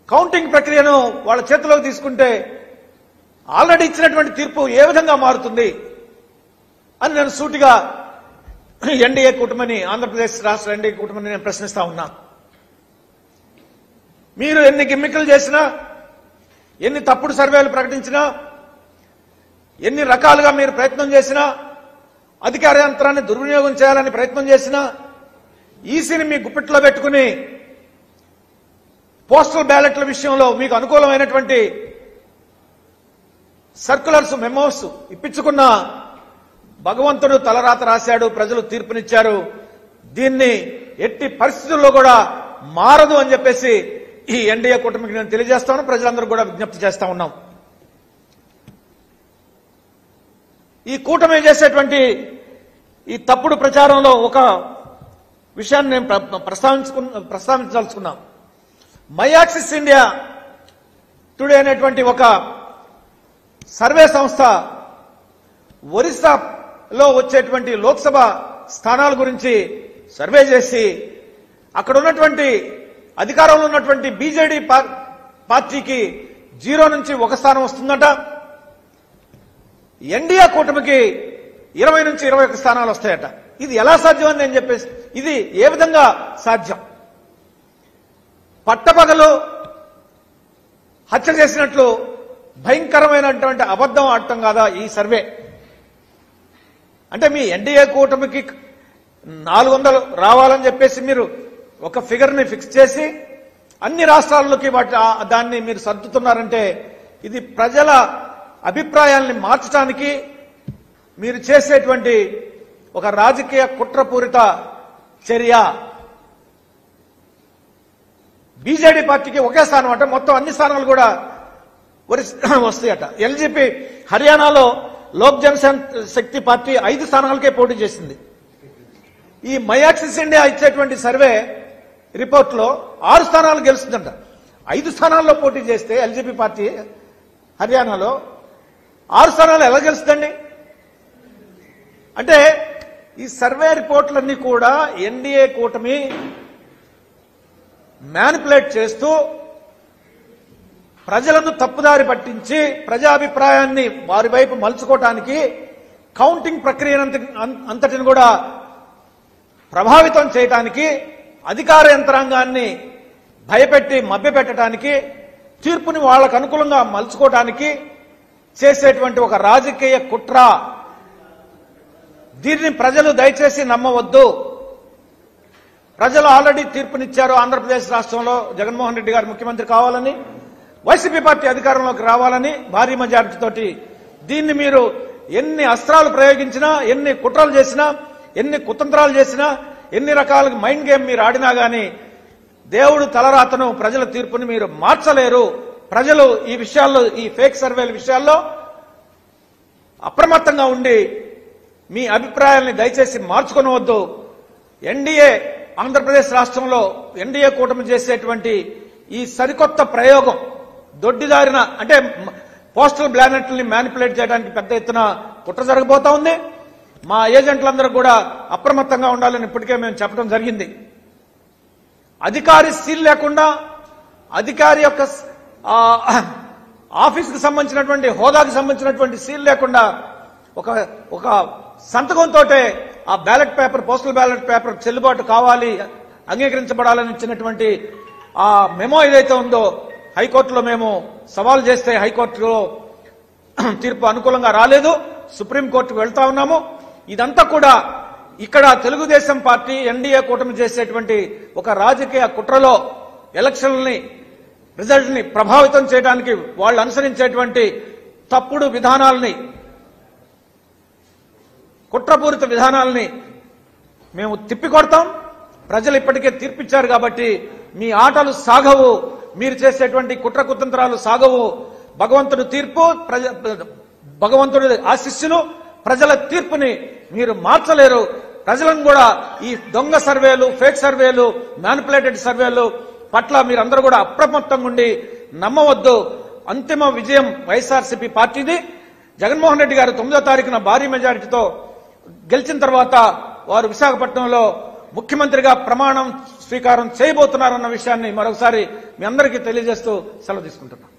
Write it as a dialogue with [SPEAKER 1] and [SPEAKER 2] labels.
[SPEAKER 1] Counting ప్రక్రియను వాళ్ళ చేతిలోకి తీసుకుంటే ఆల్రెడీ ఇచ్చినటువంటి తీర్పు ఏ విధంగా మారుతుంది అని నేను సూటిగా ఎన్డీఏ కూటమిని, ఆంధ్రప్రదేశ్ రాష్ట్ర ఎన్డీఏ కూటమిని నేను ప్రశ్నిస్తా ఉన్నా. మీరు ఎన్ని గిమ్మికలు చేసినా, ఎన్ని తప్పుడు సర్వేలు ప్రకటించినా, ఎన్ని రకాలుగా మీరు ప్రయత్నం చేసినా, అధికార యంత్రాన్ని దుర్వినియోగం చేయాలని ప్రయత్నం చేసినా, ఈసీని మీ గుప్పిట్లో పెట్టుకుని పోస్టల్ బ్యాలెట్ల విషయంలో మీకు అనుకూలమైనటువంటి సర్కులర్స్, మెమోస్ ఇప్పించుకున్న భగవంతుడు తలరాత రాశాడు, ప్రజలు తీర్పునిచ్చారు. దీన్ని ఎట్టి పరిస్థితుల్లో కూడా మారదు అని చెప్పేసి ఈ ఎన్డీఏ కూటమికి నేను తెలియజేస్తాను. ప్రజలందరూ కూడా విజ్ఞప్తి చేస్తా ఉన్నాం. ఈ కూటమి చేసేటువంటి ఈ తప్పుడు ప్రచారంలో ఒక విషయాన్ని నేను ప్రస్తావించదలుచుకున్నాం. మై యాక్సిస్ ఇండియా టుడే అనేటువంటి ఒక సర్వే సంస్థ ఒరిస్సాలో వచ్చేటువంటి లోక్సభ స్థానాల గురించి సర్వే చేసి అక్కడ ఉన్నటువంటి అధికారంలో ఉన్నటువంటి బీజేడీ పార్టీకి 0 నుంచి 1 స్థానం వస్తుందట. ఎన్డీఏ కూటమికి 20 నుంచి 21 స్థానాలు వస్తాయట. ఇది ఎలా సాధ్యం అని నేను చెప్పేసి, ఇది ఏ విధంగా సాధ్యం? పట్టపగలు హత్య చేసినట్లు భయంకరమైనటువంటి అబద్ధం ఆడటం కాదా ఈ సర్వే? అంటే మీ ఎన్డీఏ కూటమికి 400 రావాలని చెప్పేసి మీరు ఒక ఫిగర్ని ఫిక్స్ చేసి అన్ని రాష్ట్రాల్లోకి దాన్ని మీరు సర్దుతున్నారంటే ఇది ప్రజల అభిప్రాయాల్ని మార్చడానికి మీరు చేసేటువంటి ఒక రాజకీయ కుట్రపూరిత చర్య. బీజేడీ పార్టీకి ఒకే స్థానం అంటే మొత్తం అన్ని స్థానాలు కూడా వస్తాయట. ఎల్జేపీ హర్యానాలో లోక్ జనశక్తి పార్టీ 5 స్థానాలకే పోటీ చేసింది. ఈ మై యాక్సిస్ ఇండియా ఇచ్చేటువంటి సర్వే రిపోర్ట్లో 6 స్థానాలు గెలుస్తుందంట. 5 స్థానాల్లో పోటీ చేస్తే ఎల్జేపీ పార్టీ హర్యానాలో 6 స్థానాలు ఎలా గెలుస్తుందండి? అంటే ఈ సర్వే రిపోర్ట్లన్నీ కూడా ఎన్డీఏ కూటమి మ్యానిపులేట్ చేస్తూ ప్రజలను తప్పుదారి పట్టించి ప్రజాభిప్రాయాన్ని వారి వైపు మలుచుకోవటానికి కౌంటింగ్ ప్రక్రియ అంతటిని కూడా ప్రభావితం చేయడానికి, అధికార యంత్రాంగాన్ని భయపెట్టి మభ్యపెట్టడానికి, తీర్పుని వాళ్లకు అనుకూలంగా మలుచుకోవటానికి చేసేటువంటి ఒక రాజకీయ కుట్ర. దీన్ని ప్రజలు దయచేసి నమ్మవద్దు. ప్రజలు ఆల్రెడీ తీర్పునిచ్చారు. ఆంధ్రప్రదేశ్ రాష్ట్రంలో జగన్మోహన్ రెడ్డి గారు ముఖ్యమంత్రి కావాలని, వైసీపీ పార్టీ అధికారంలోకి రావాలని భారీ మెజారిటీతోటి. దీన్ని మీరు ఎన్ని అస్త్రాలు ప్రయోగించినా, ఎన్ని కుట్రలు చేసినా, ఎన్ని కుతంత్రాలు చేసినా, ఎన్ని రకాల మైండ్ గేమ్ మీరు ఆడినా గానీ దేవుడు తలరాతను, ప్రజల తీర్పుని మీరు మార్చలేరు. ప్రజలు ఈ విషయాల్లో, ఈ ఫేక్ సర్వేల విషయాల్లో అప్రమత్తంగా ఉండి మీ అభిప్రాయాల్ని దయచేసి మార్చుకొనవద్దు. ఎన్డీఏ ఆంధ్రప్రదేశ్ రాష్ట్రంలో ఎన్డీఏ కూటమి చేసేటువంటి ఈ సరికొత్త ప్రయోగం దొడ్డిదారిన, అంటే పోస్టల్ బ్యాలెట్లని మ్యానిపులేట్ చేయడానికి పెద్ద ఎత్తున కుట్ర జరగబోతా ఉంది. మా ఏజెంట్లందరూ కూడా అప్రమత్తంగా ఉండాలని ఇప్పటికే మేము చెప్పడం జరిగింది. అధికారి సీల్ లేకుండా, అధికారి యొక్క ఆఫీస్కి సంబంధించినటువంటి, హోదాకి సంబంధించినటువంటి సీల్ లేకుండా ఒక సంతకంతో ఆ ballot paper, postal ballot paper చెల్లుబాటు కావాలి, అంగీకరించబడాలని ఇచ్చినటువంటి ఆ మెమో ఏదైతే ఉందో హైకోర్టులో మేము సవాల్ చేస్తే హైకోర్టులో తీర్పు అనుకూలంగా రాలేదు. సుప్రీంకోర్టుకు వెళ్తా ఉన్నాము. ఇదంతా కూడా ఇక్కడ తెలుగుదేశం పార్టీ ఎన్డీఏ కూటమి చేసేటువంటి ఒక రాజకీయ కుట్రలో ఎలక్షన్లని, రిజల్ట్ని ప్రభావితం చేయడానికి వాళ్ళు అనుసరించేటువంటి తప్పుడు విధానాలని, కుట్రపూరిత విధానాలని మేము తిప్పికొడతాం. ప్రజలు ఇప్పటికే తీర్పిచ్చారు కాబట్టి మీ ఆటలు సాగవు, మీరు చేసేటువంటి కుట్ర కుతంత్రాలు సాగవు. భగవంతుడి తీర్పు, భగవంతుడి ఆశీస్సులు, ప్రజల తీర్పుని మీరు మార్చలేరు. ప్రజలను కూడా ఈ దొంగ సర్వేలు, ఫేక్ సర్వేలు, మ్యానిపులేటెడ్ సర్వేలు పట్ల మీరందరూ కూడా అప్రమత్తంగా ఉండి నమ్మవద్దు. అంతిమ విజయం వైఎస్ఆర్సీపీ పార్టీది. జగన్మోహన్ రెడ్డి గారు 9వ తారీఖున భారీ మెజారిటీతో గెలిచిన తర్వాత వారు విశాఖపట్నంలో ముఖ్యమంత్రిగా ప్రమాణం స్వీకారం చేయబోతున్నారన్న విషయాన్ని మరొకసారి మీ అందరికీ తెలియజేస్తూ సెలవు తీసుకుంటున్నాను.